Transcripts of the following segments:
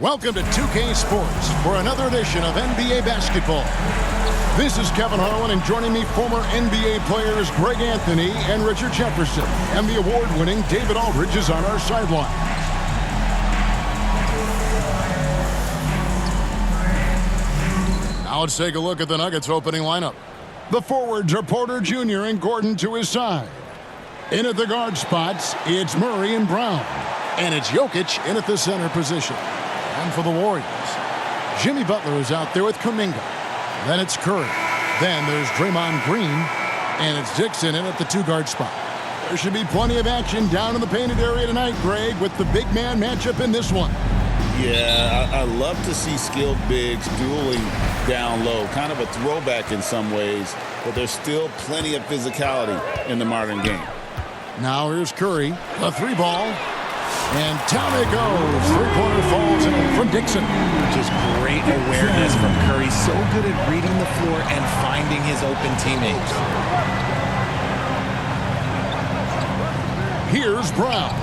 Welcome to 2K Sports for another edition of NBA basketball. This is Kevin Harlan, and joining me, former NBA players Greg Anthony and Richard Jefferson. And the award-winning David Aldridge is on our sideline. Now let's take a look at the Nuggets opening lineup. The forwards are Porter Jr. and Gordon to his side. In at the guard spots, it's Murray and Brown. And it's Jokic in at the center position. And for the Warriors, Jimmy Butler is out there with Kuminga. Then it's Curry. Then there's Draymond Green. And it's Dixon in at the two-guard spot. There should be plenty of action down in the painted area tonight, Greg, with the big man matchup in this one. Yeah, I love to see skilled bigs dueling down low. Kind of a throwback in some ways, but there's still plenty of physicality in the modern game. Now here's Curry, a three ball. And down it goes. Three-pointer falls in from Dixon. Just great awareness from Curry. So good at reading the floor and finding his open teammates. Here's Brown.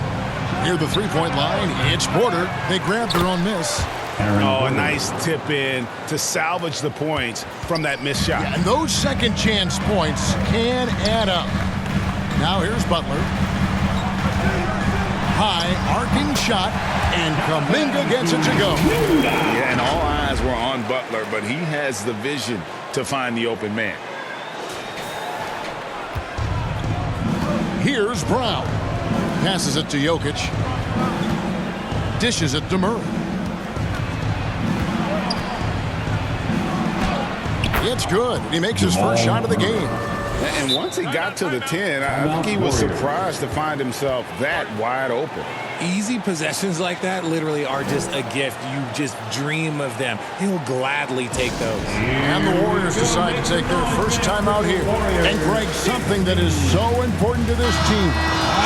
Near the three-point line, it's Porter. They grab their own miss. Oh, a nice tip in to salvage the points from that missed shot. Yeah, and those second chance points can add up. Now here's Butler. High, arcing shot, and Kuminga gets it to go. Yeah, and all eyes were on Butler, but he has the vision to find the open man. Here's Brown. Passes it to Jokic. Dishes it to Murray. It's good. He makes his first shot of the game. And once he got to the 10, I think he was surprised to find himself that wide open. Easy possessions like that literally are just a gift. You just dream of them. He'll gladly take those. And the Warriors decide to take their first time out here. And Greg, something that is so important to this team,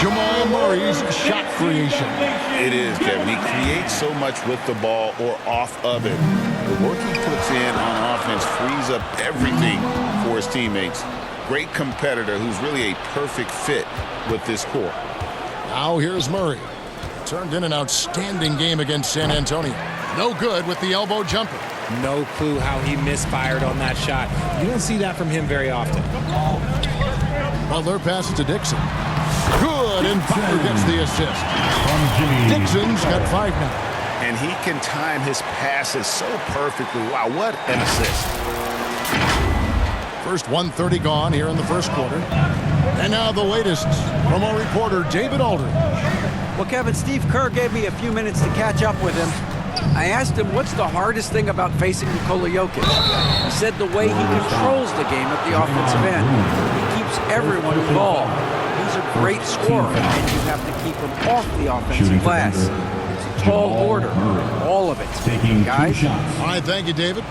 Jamal Murray's shot creation. It is, Kevin. He creates so much with the ball or off of it. The work he puts in on offense frees up everything for his teammates. Great competitor who's really a perfect fit with this core. Now here's Murray. Turned in an outstanding game against San Antonio. No good with the elbow jumper. No clue how he misfired on that shot. You don't see that from him very often. Butler passes to Dixon. Good, and Butler gets the assist. Dixon's got 5 now. And he can time his passes so perfectly. Wow, what an assist. First 1:30 gone here in the first quarter. And now the latest from our reporter, David Aldridge. Well, Kevin, Steve Kerr gave me a few minutes to catch up with him. I asked him, what's the hardest thing about facing Nikola Jokic? He said the way he controls the game at the offensive end. He keeps everyone involved. He's a great scorer, and you have to keep him off the offensive glass. It's a tall order, all of it. Guys? All right, thank you, David.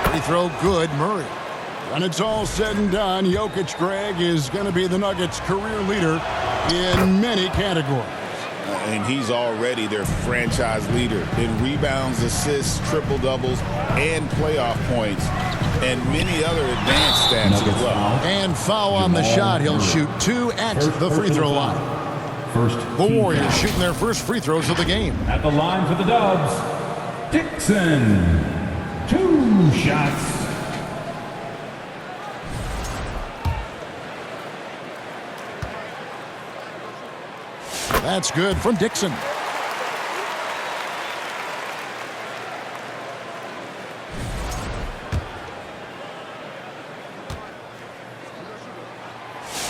Free throw good, Murray. When it's all said and done, Jokic, Greg, is going to be the Nuggets' career leader in many categories. And he's already their franchise leader in rebounds, assists, triple-doubles, and playoff points, and many other advanced stats as well. And foul on the shot. He'll shoot 2 at the free throw line. The Warriors shooting their first free throws of the game. At the line for the Dubs, Dixon. 2 shots. That's good from Dixon.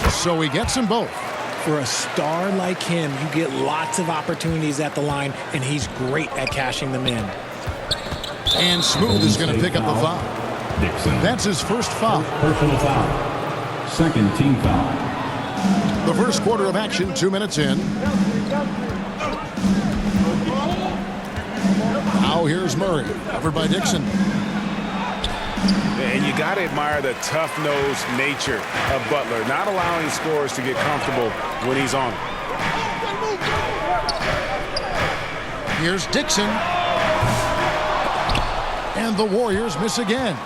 So he gets them both. For a star like him, you get lots of opportunities at the line, and he's great at cashing them in. And Smooth is going to pick up the foul. Dixon. That's his first foul. Personal foul. Second team foul. The first quarter of action, 2 minutes in. Now here's Murray, covered by Dixon. And you got to admire the tough-nosed nature of Butler, not allowing scorers to get comfortable when he's on. Here's Dixon. And the Warriors miss again.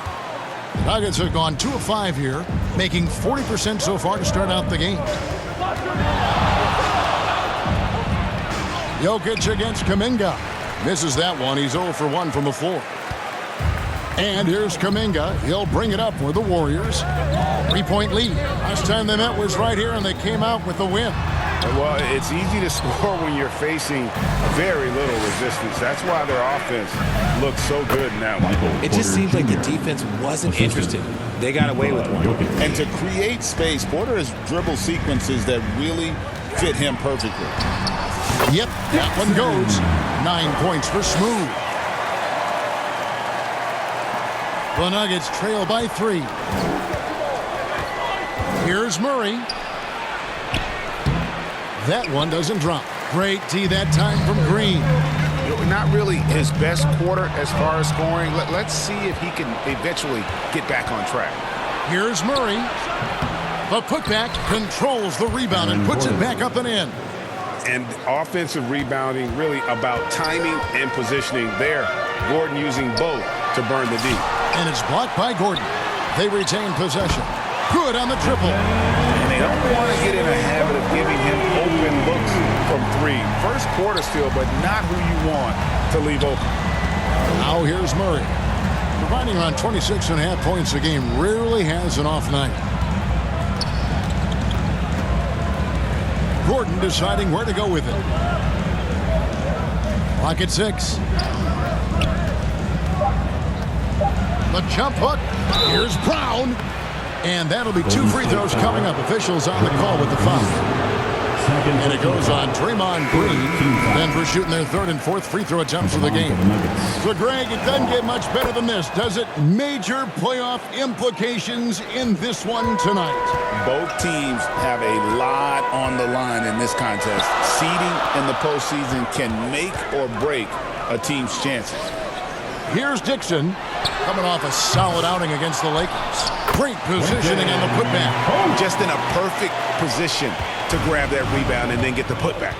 The Nuggets have gone 2 of 5 here, making 40% so far to start out the game. Jokic against Kuminga. Misses that one. He's 0 for 1 from the floor. And here's Kuminga. He'll bring it up for the Warriors. 3-point lead. Last time they met was right here, and they came out with the win. Well, it's easy to score when you're facing very little resistance. That's why their offense looks so good in that one. It just seems like the defense wasn't interested. They got away with one. And to create space, Porter has dribble sequences that really fit him perfectly. Yep, that one goes. 9 points for Smooth. The Nuggets trail by 3. Here's Murray. That one doesn't drop. Great D that time from Green. Not really his best quarter as far as scoring. Let's see if he can eventually get back on track. Here's Murray. The putback controls the rebound and puts it back up and in. And offensive rebounding really about timing and positioning there. Gordon using both to burn the D. And it's blocked by Gordon. They retain possession. Good on the triple. And they don't want to get in a habit of giving him open looks from 3. First quarter still, but not who you want to leave open. Now here's Murray. Providing around 26.5 points a game, rarely has an off night. Gordon deciding where to go with it. Clock at 6. The jump hook. Here's Brown. And that'll be 2 free throws coming up. Officials on the call with the foul. And it goes on Draymond Green. Denver shooting their 3rd and 4th free throw attempts of the game. So, Greg, it doesn't get much better than this, does it? Major playoff implications in this one tonight. Both teams have a lot on the line in this contest. Seeding in the postseason can make or break a team's chances. Here's Dixon, coming off a solid outing against the Lakers. Great positioning on the putback. Just in a perfect position to grab that rebound and then get the putback.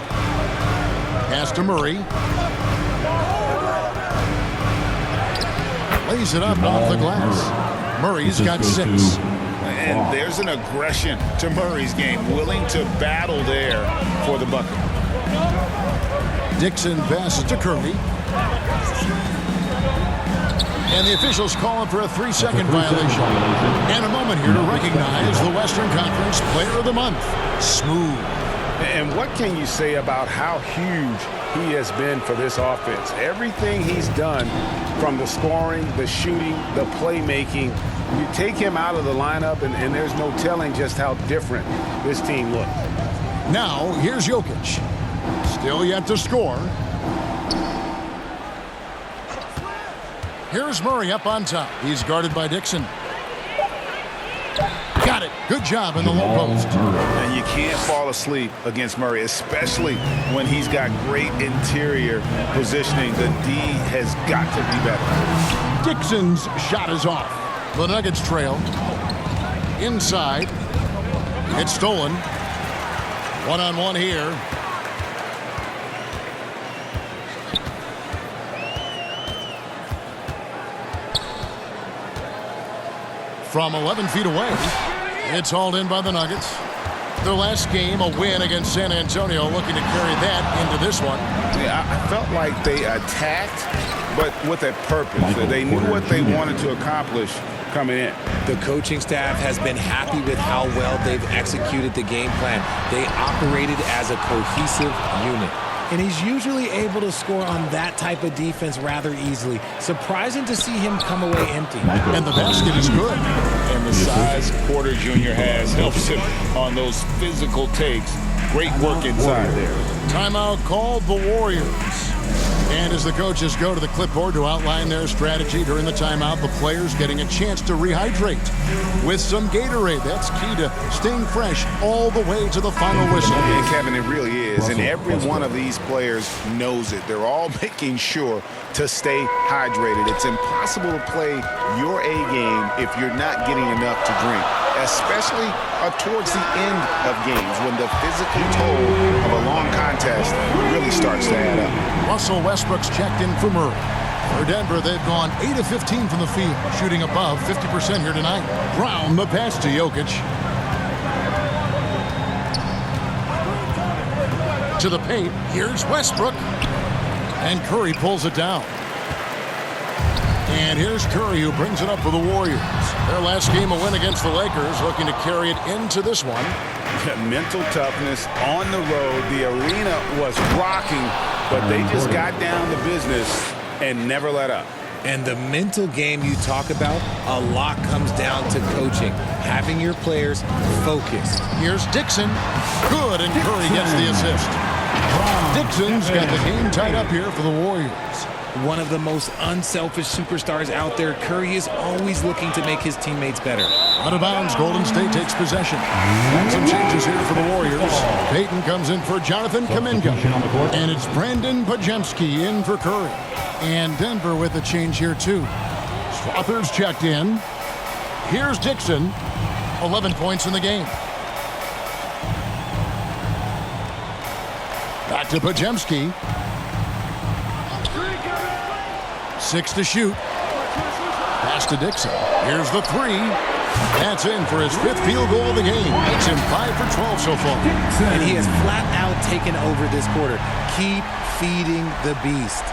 Pass to Murray. Lays it up off the glass. Murray's got 6. And there's an aggression to Murray's game, willing to battle there for the bucket. Dixon passes to Curry. And the officials calling for a 3-second violation. And a moment here to recognize the Western Conference Player of the Month, Smooth. And what can you say about how huge he has been for this offense? Everything he's done, from the scoring, the shooting, the playmaking, you take him out of the lineup and there's no telling just how different this team looks. Now, here's Jokic. Still yet to score. Here's Murray up on top. He's guarded by Dixon. Got it. Good job in the low post. And you can't fall asleep against Murray, especially when he's got great interior positioning. The D has got to be better. Dixon's shot is off. The Nuggets trail. Inside. It's stolen. One-on-one here. From 11 feet away, it's hauled in by the Nuggets. Their last game, a win against San Antonio, looking to carry that into this one. Yeah, I felt like they attacked, but with a purpose. They knew what they wanted to accomplish coming in. The coaching staff has been happy with how well they've executed the game plan. They operated as a cohesive unit. And he's usually able to score on that type of defense rather easily. Surprising to see him come away empty. And the basket is good. And the size Porter Jr. has helps him on those physical takes. Great work inside there. Timeout called the Warriors. And as the coaches go to the clipboard to outline their strategy during the timeout, the players getting a chance to rehydrate with some Gatorade. That's key to staying fresh all the way to the final whistle. And Kevin, it really is. And every one of these players knows it. They're all making sure to stay hydrated. It's impossible to play your A game if you're not getting enough to drink, especially towards the end of games when the physical toll of a long contest really starts to add up. Russell Westbrook's checked in for Murray. For Denver, they've gone 8 of 15 from the field, shooting above 50% here tonight. Brown, the pass to Jokic. To the paint, here's Westbrook. And Curry pulls it down. And here's Curry, who brings it up for the Warriors. Their last game, a win against the Lakers, looking to carry it into this one. Mental toughness on the road. The arena was rocking, but they just got down to business and never let up. And the mental game you talk about, a lot comes down to coaching, having your players focused. Here's Dixon. Good, and Curry gets the assist. Dixon's got the game tied up here for the Warriors. One of the most unselfish superstars out there, Curry is always looking to make his teammates better. Out of bounds, Golden State takes possession. And some changes here for the Warriors. Payton comes in for Jonathan Kuminga. And it's Brandon Pajemski in for Curry. And Denver with a change here, too. Strother's checked in. Here's Dixon. 11 points in the game. Back to Pajemski. 6 to shoot. Pass to Dixon. Here's the 3. That's in for his 5th field goal of the game. Makes him 5 for 12 so far. And he has flat out taken over this quarter. Keep feeding the beast.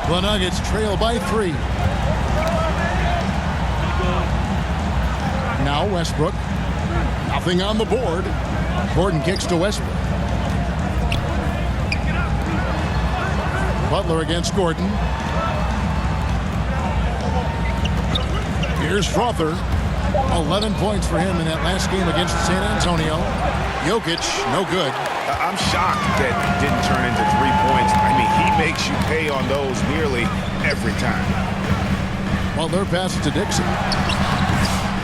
The Nuggets trail by 3. Now Westbrook. Nothing on the board. Gordon kicks to Westbrook. Butler against Gordon. Here's Strother. 11 points for him in that last game against San Antonio. Jokic, no good. I'm shocked that it didn't turn into 3 points. I mean, he makes you pay on those nearly every time. Butler passes to Dixon.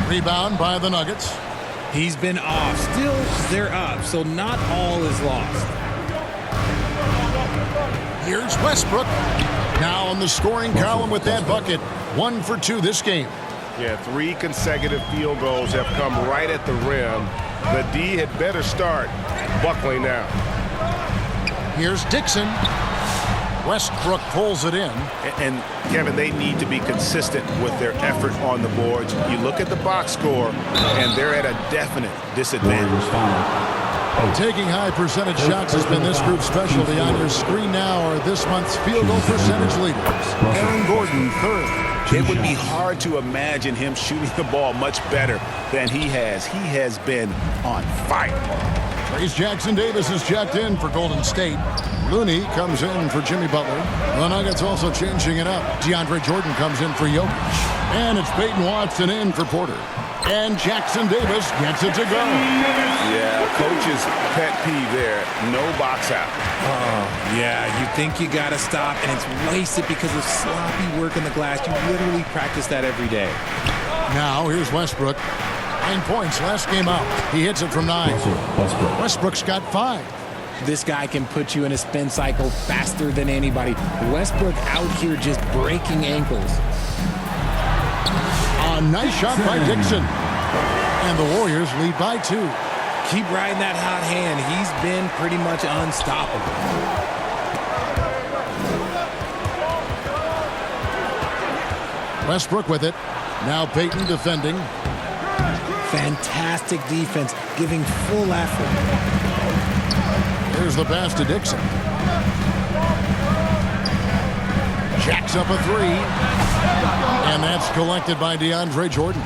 Rebound by the Nuggets. He's been off. Still, they're up, so not all is lost. Here's Westbrook. Now on the scoring column with that bucket. 1 for 2 this game. Yeah, 3 consecutive field goals have come right at the rim. The D had better start buckling now. Here's Dixon. Westbrook pulls it in. And Kevin, they need to be consistent with their effort on the boards. You look at the box score, and they're at a definite disadvantage. Taking high percentage shots has been this group's specialty. On your screen now are this month's field goal percentage leaders. Aaron Gordon, 3rd. It would be hard to imagine him shooting the ball much better than he has. He has been on fire. Trace Jackson-Davis is checked in for Golden State. Looney comes in for Jimmy Butler. The Nuggets also changing it up. DeAndre Jordan comes in for Jokic. And it's Peyton Watson in for Porter. And Jackson-Davis gets it to go. Yeah, coach's pet peeve there. No box out. Oh, yeah, you think you got to stop, and it's wasted because of sloppy work in the glass. You literally practice that every day. Now, here's Westbrook. 9 points last game out. He hits it from 9. Westbrook's got 5. This guy can put you in a spin cycle faster than anybody. Westbrook out here just breaking ankles. A nice shot by Dixon. And the Warriors lead by 2. Keep riding that hot hand. He's been pretty much unstoppable. Westbrook with it. Now Peyton defending. Fantastic defense, giving full effort. Here's the pass to Dixon. Jacks up a 3. And that's collected by DeAndre Jordan.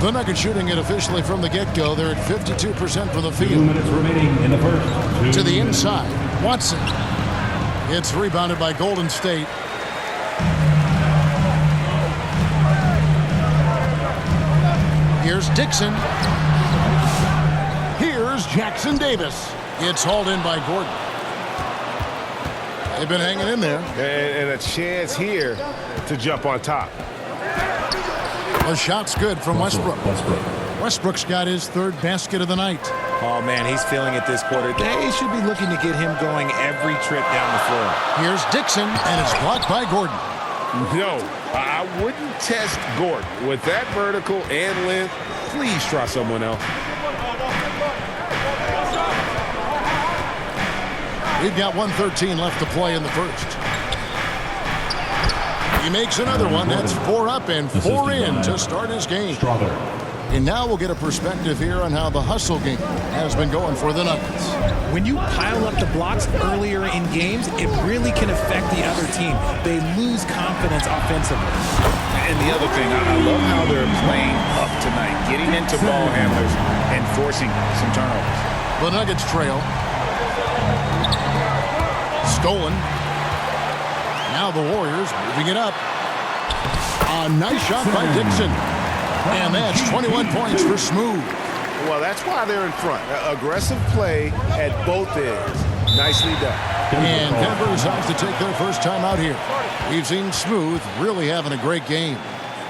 The Nuggets shooting it officially from the get-go. They're at 52% from the field. 2 minutes remaining in the first. To the inside. Watson. It's rebounded by Golden State. Here's Dixon. Here's Jackson-Davis. It's hauled in by Gordon. They've been hanging in there. And a chance here to jump on top. The shot's good from Westbrook. Westbrook's got his 3rd basket of the night. Oh, man, he's feeling it this quarter. They should be looking to get him going every trip down the floor. Here's Dixon, and it's blocked by Gordon. No, I wouldn't test Gordon. With that vertical and length, please try someone else. We've got 1:13 left to play in the first. He makes another one. That's 4 up and 4 in to start his game. And now we'll get a perspective here on how the hustle game has been going for the Nuggets. When you pile up the blocks earlier in games, it really can affect the other team. They lose confidence offensively. And the other thing, I love how they're playing up tonight, getting into ball handlers and forcing some turnovers. The Nuggets trail. Stolen. Now the Warriors moving it up. A nice shot by Dixon. And that's 21 points for Smooth. Well, that's why they're in front. Aggressive play at both ends. Nicely done. And Denver decides to take their first time out here. We've seen Smooth really having a great game.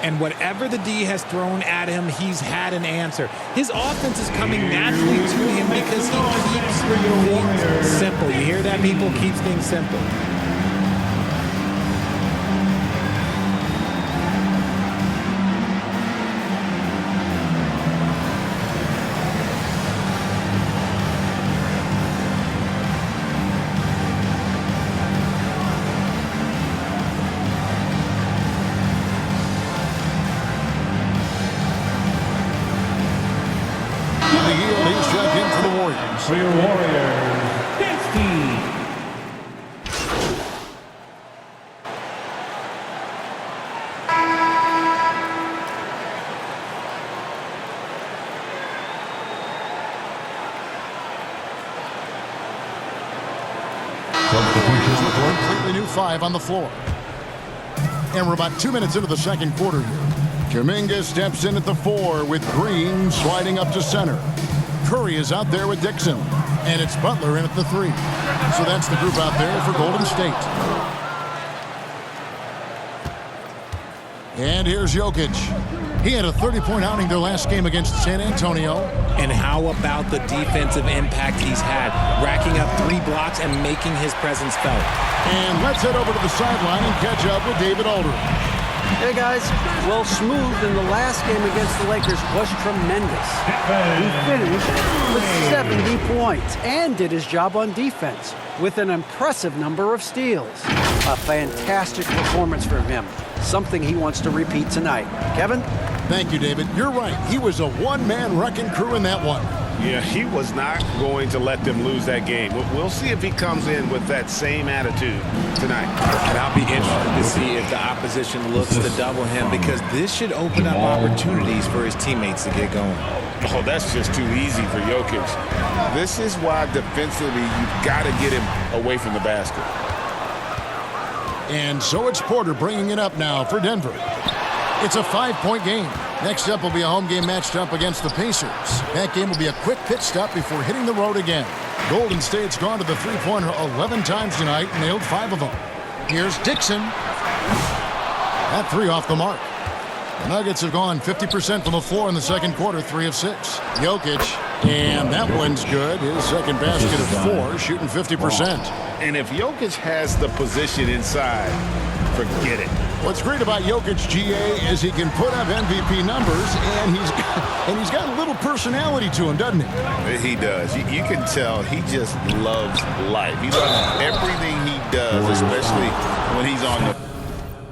And whatever the D has thrown at him, he's had an answer. His offense is coming naturally to him because he keeps things simple. You hear that, people? Keeps things simple. For your Warriors, 15. Warriors with a completely new 5 on the floor. And we're about 2 minutes into the second quarter here. Kuminga steps in at the 4 with Green sliding up to center. Curry is out there with Dixon, and it's Butler in at the 3. So that's the group out there for Golden State. And here's Jokic. He had a 30-point outing their last game against San Antonio. And how about the defensive impact he's had, racking up 3 blocks and making his presence felt. And let's head over to the sideline and catch up with David Aldridge. Hey, guys. Well, Smooth in the last game against the Lakers was tremendous. He finished with 70 points and did his job on defense with an impressive number of steals. A fantastic performance from him, something he wants to repeat tonight. Kevin? Thank you, David. You're right. He was a one-man wrecking crew in that one. Yeah, he was not going to let them lose that game. We'll see if he comes in with that same attitude tonight. And I'll be interested to see if the opposition looks to double him, because this should open up opportunities for his teammates to get going. Oh, that's just too easy for Jokic. This is why defensively you've got to get him away from the basket. And so it's Porter bringing it up now for Denver. It's a 5-point game. Next up will be a home game matched up against the Pacers. That game will be a quick pit stop before hitting the road again. Golden State's gone to the three-pointer 11 times tonight and nailed 5 of them. Here's Dixon. That 3 off the mark. The Nuggets have gone 50% from the floor in the second quarter, 3 of 6. Jokic, and that one's good. His second basket of 4, shooting 50%. And if Jokic has the position inside, forget it. What's great about Jokic, GA, is he can put up MVP numbers, and he's got a little personality to him, doesn't he? He does. You can tell he just loves life. He loves everything he does, especially when he's on the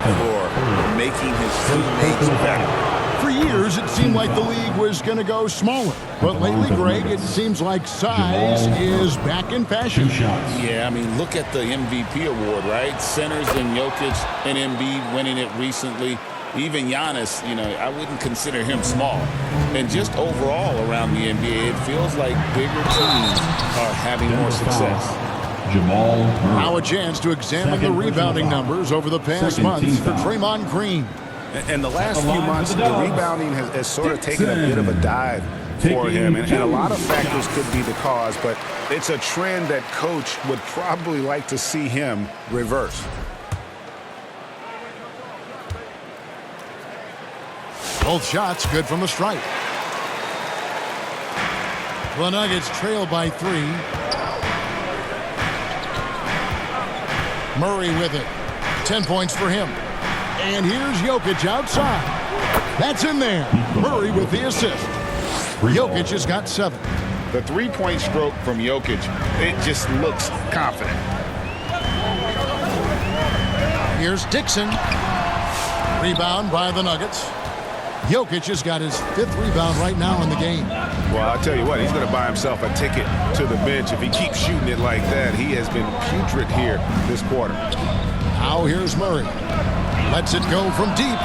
floor, making his teammates better. For years, it seemed like the league was going to go smaller. But lately, Greg, it seems like size is back in fashion. Yeah, I mean, look at the MVP award, right? Centers and Jokic and Embiid winning it recently. Even Giannis, I wouldn't consider him small. And just overall around the NBA, it feels like bigger teams are having more success. Now a chance to examine the rebounding numbers over the past months for Draymond Green. And the last few months, the rebounding has sort of taken a bit of a dive for him. And a lot of factors could be the cause, but it's a trend that Coach would probably like to see him reverse. Both shots good from the stripe. The Nuggets trail by 3. Murray with it. 10 points for him. And here's Jokic outside. That's in there. Murray with the assist. Jokic has got 7. The three-point stroke from Jokic, it just looks confident. Here's Dixon. Rebound by the Nuggets. Jokic has got his 5th rebound right now in the game. Well, I'll tell you what, he's going to buy himself a ticket to the bench if he keeps shooting it like that. He has been putrid here this quarter. Now here's Murray. Lets it go from deep.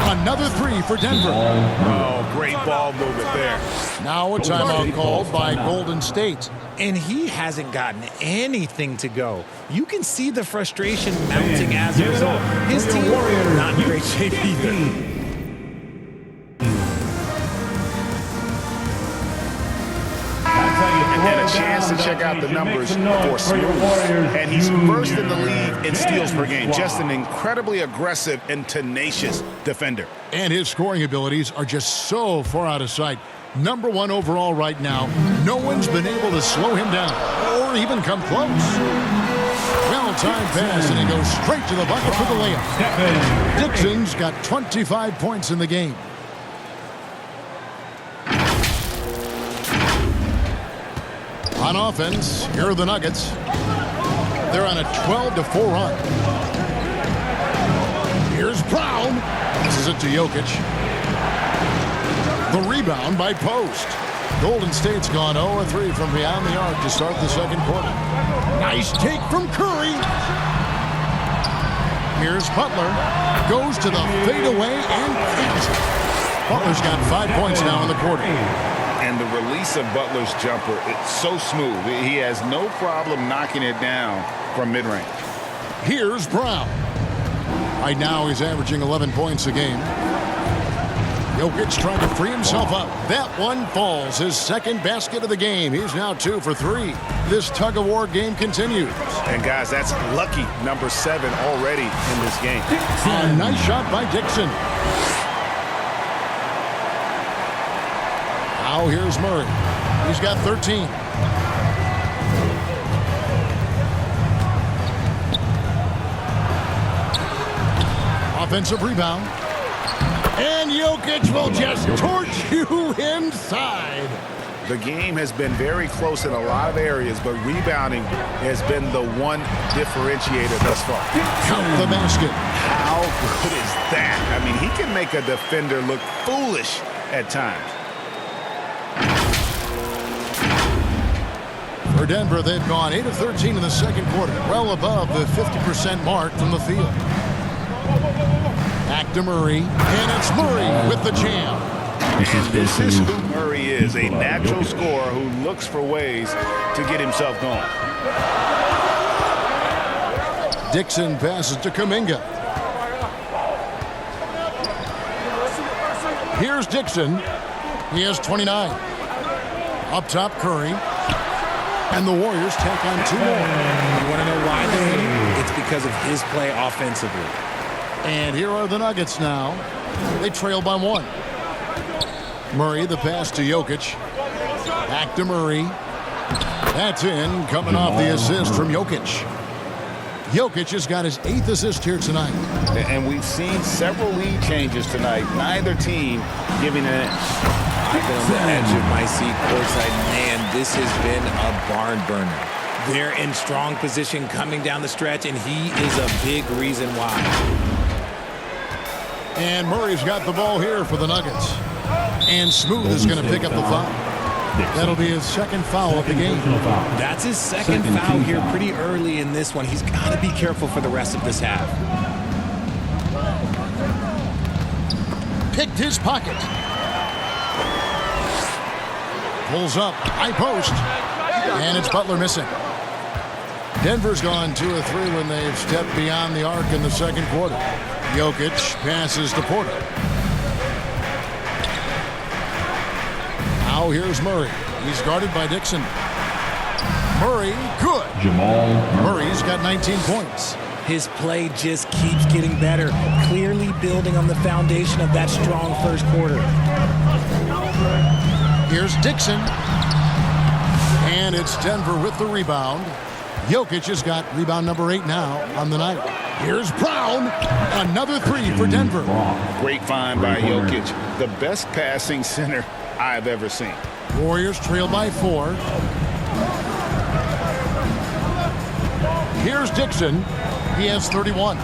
Another 3 for Denver. Oh, great ball movement there. Now a timeout called by Golden State. And he hasn't gotten anything to go. You can see the frustration mounting as a result. His team not in great shape either. And a chance to check out the numbers for Smooth. And he's first in the league in steals per game. Just an incredibly aggressive and tenacious defender. And his scoring abilities are just so far out of sight. Number 1 overall right now. No one's been able to slow him down or even come close. Well-timed pass, and he goes straight to the bucket for the layup. Dixon's got 25 points in the game. On offense, here are the Nuggets. They're on a 12-4 run. Here's Brown. Passes it to Jokic. The rebound by Post. Golden State's gone 0-3 from beyond the arc to start the second quarter. Nice take from Curry. Here's Butler. Goes to the fadeaway and hits. Butler's got 5 points now in the quarter. And the release of Butler's jumper, it's so smooth. He has no problem knocking it down from mid-range. Here's Brown. Right now he's averaging 11 points a game. Jokic trying to free himself up. That one falls. His second basket of the game. He's now 2 for 3. This tug-of-war game continues. And guys, that's lucky number 7 already in this game. A nice shot by Dixon. Now here's Murray. He's got 13. Offensive rebound. And Jokic will just torch you inside. The game has been very close in a lot of areas, but rebounding has been the one differentiator thus far. Count the basket. How good is that? I mean, he can make a defender look foolish at times. For Denver, they've gone 8 of 13 in the second quarter, well above the 50% mark from the field. Back to Murray, and it's Murray with the jam. This is who Murray is, a natural scorer who looks for ways to get himself going. Dixon passes to Kuminga. Here's Dixon. He has 29. Up top, Curry. And the Warriors take on 2 more. You want to know why they win? It's because of his play offensively. And here are the Nuggets now. They trail by 1. Murray, the pass to Jokic. Back to Murray. That's in, coming off the assist from Jokic. Jokic has got his 8th assist here tonight. And we've seen several lead changes tonight. Neither team giving an inch. I've been on the edge of my seat courtside. Man, this has been a barn burner. They're in strong position coming down the stretch, and he is a big reason why. And Murray's got the ball here for the Nuggets. And Smooth is going to pick up the foul. That'll be his second foul of the game. That's his second foul here pretty early in this one. He's got to be careful for the rest of this half. Picked his pocket. Pulls up, high post. And it's Butler missing. Denver's gone 2 of 3 when they've stepped beyond the arc in the second quarter. Jokic passes to Porter. Now here's Murray. He's guarded by Dixon. Murray, good. Murray's got 19 points. His play just keeps getting better, clearly building on the foundation of that strong first quarter. Here's Dixon. And it's Denver with the rebound. Jokic has got rebound number 8 now on the night. Here's Brown. Another 3 for Denver. Great find by Jokic. The best passing center I've ever seen. Warriors trail by 4. Here's Dixon. He has 31.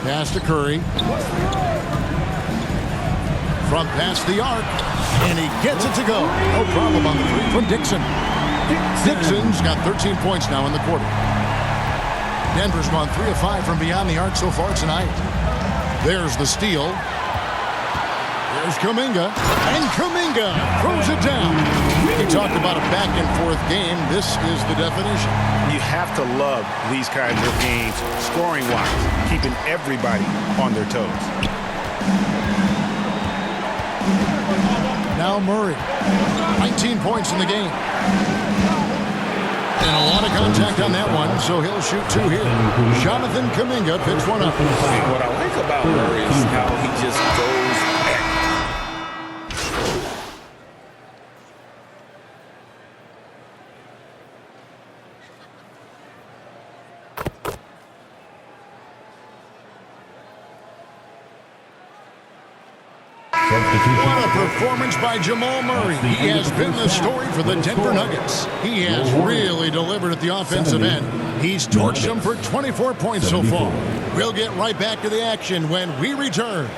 Pass to Curry. From past the arc. And he gets it to go. No problem on the three from Dixon. Dixon's got 13 points now in the quarter. Denver's gone 3 of 5 from beyond the arc so far tonight. There's the steal. There's Kuminga. And Kuminga throws it down. He talked about a back-and-forth game. This is the definition. You have to love these kinds of games, scoring-wise, keeping everybody on their toes. Now Murray. 19 points in the game. And a lot of contact on that one, so he'll shoot 2 here. Jonathan Kuminga picks one up. What I like about Murray is how he just goes back. What a performance by Jamal Murray. He has been the story for the Denver Nuggets. He has really delivered at the offensive end. He's torched them for 24 points so far. We'll get right back to the action when we return.